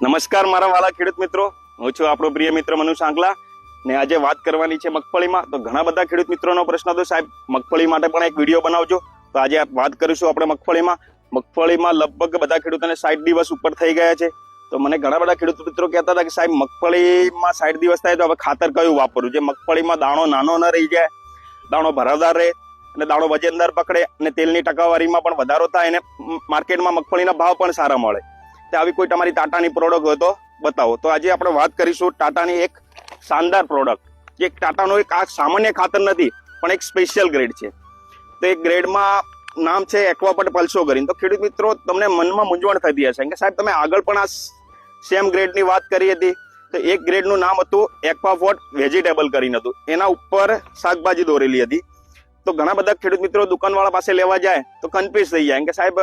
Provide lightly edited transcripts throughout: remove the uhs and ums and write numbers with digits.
નમસ્કાર મારા વાલા ખેડૂત મિત્રો, હું છું આપણો પ્રિય મિત્ર મનુ સાંગલા ને આજે વાત કરવાની છે મગફળીમાં. તો ઘણા બધા ખેડૂત મિત્રોનો પ્રશ્ન હતો, સાહેબ મગફળી માટે પણ એક વિડીયો બનાવજો. તો આજે વાત કરીશું આપણે મગફળીમાં લગભગ બધા ખેડૂતોને 60 દિવસ ઉપર થઈ ગયા છે. તો મને ઘણા બધા ખેડૂત મિત્રો કહેતા હતા કે સાહેબ મગફળીમાં 60 દિવસ થાય તો હવે ખાતર કયું વાપરવું, જે મગફળીમાં દાણો નાનો ન રહી જાય, દાણો ભરાવદાર રહે અને દાણો વજનદાર પકડે અને તેલની ટકાવારીમાં પણ વધારો થાય અને માર્કેટમાં મગફળીના ભાવ પણ સારા મળે. તો આવી કોઈ તમારી ટાટાની પ્રોડક્ટ હોય તો બતાવો. તો આજે આપણે વાત કરીશું ટાટાની એક શાનદાર પ્રોડક્ટ, જે ટાટાનો એક આ સામાન્ય ખાતર નથી પણ એક સ્પેશિયલ ગ્રેડ છે. તો એક ગ્રેડમાં નામ છે એક્વાપટ પલ્સો કરીને. તો ખેડૂત મિત્રો તમને મનમાં મૂંઝવણ થતી હશે કે સાહેબ તમે આગળ પણ આ સેમ ગ્રેડની વાત કરી હતી. તો એક ગ્રેડનું નામ હતું એક્વાફોર્ટ વેજીટેબલ કરીને હતું, એના ઉપર શાકભાજી દોરેલી હતી. તો ઘણા બધા ખેડૂત મિત્રો દુકાનવાળા પાસે લેવા જાય તો કન્ફ્યુઝ થઈ જાય કે સાહેબ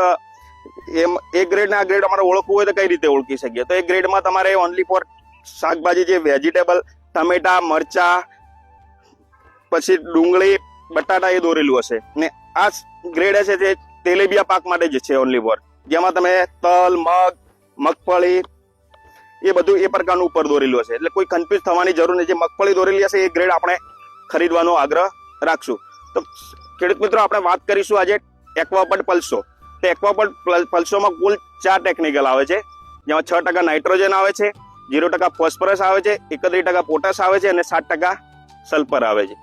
એમ એક ગ્રેડ ને આ ગ્રેડ અમારે ઓળખવું હોય તો કઈ રીતે ઓળખી શકીએ. તો એક ગ્રેડમાં તમારે ઓનલી ફોર શાકભાજી જે વેજીટેબલ, ટમેટા, મરચા, પછી ડુંગળી, બટાટા એ દોરેલું હશે. ને આ ગ્રેડ હશે તે તેલેબિયા પાક માટે જ છે ઓનલી ફોર, જેમાં તમે તલ, મગ, મગફળી એ બધું એ પ્રકારનું ઉપર દોરેલું હશે. એટલે કોઈ કન્ફ્યુઝ થવાની જરૂર નહીં. જે મગફળી દોરેલી હશે એ ગ્રેડ આપણે ખરીદવાનો આગ્રહ રાખશું. તો ખેડૂત મિત્રો આપણે વાત કરીશું આજે એક્વાપટ પલ્સો. તો એક્વાપટ પલ્સોમાં કુલ 4 ટેકનિકલ આવે છે, જેમાં 6% નાઇટ્રોજન આવે છે, 0% ફોસ્ફરસ આવે છે, 31% પોટાશ આવે છે અને 7% સલ્ફર આવે છે.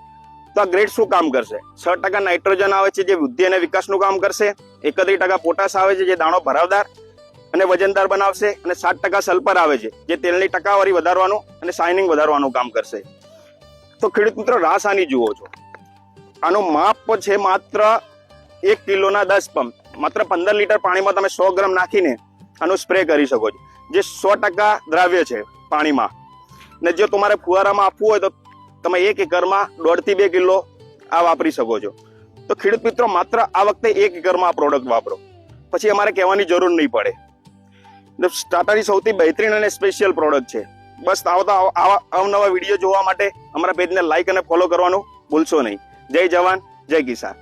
તો આ ગ્રેડ શું કામ કરશે? 6% નાઇટ્રોજન આવે છે જે વૃદ્ધિ અને વિકાસનું કામ કરશે, 31% પોટાશ આવે છે જે દાણો ભરાવદાર અને વજનદાર બનાવશે, અને 7% સલ્ફર આવે છે જે તેલની ટકાવારી વધારવાનું અને શાઇનિંગ વધારવાનું કામ કરશે. તો ખેડૂત મિત્રો રાસાની જુઓ છો, આનું માપ છે માત્ર 1 કિલોના 10 પંપ. માત્ર 15 લીટર પાણીમાં તમે 100 ગ્રામ નાખીને આનું સ્પ્રે કરી શકો છો, જે 100% દ્રાવ્ય છે પાણીમાં. ને જો તમારે ફુવારામાં આપવું હોય તો તમે 1 એકરમાં 1.5 થી 2 કિલો આ વાપરી શકો છો. તો ખેડૂત મિત્રો માત્ર આ વખતે 1 એકરમાં આ પ્રોડક્ટ વાપરો, પછી અમારે કહેવાની જરૂર નહીં પડે. ટાટાની સૌથી બહેતરીન અને સ્પેશિયલ પ્રોડક્ટ છે. બસ આવતા અવનવા વિડીયો જોવા માટે અમારા પેજને લાઈક અને ફોલો કરવાનું ભૂલશો નહીં. જય જવાન, જય કિસાન.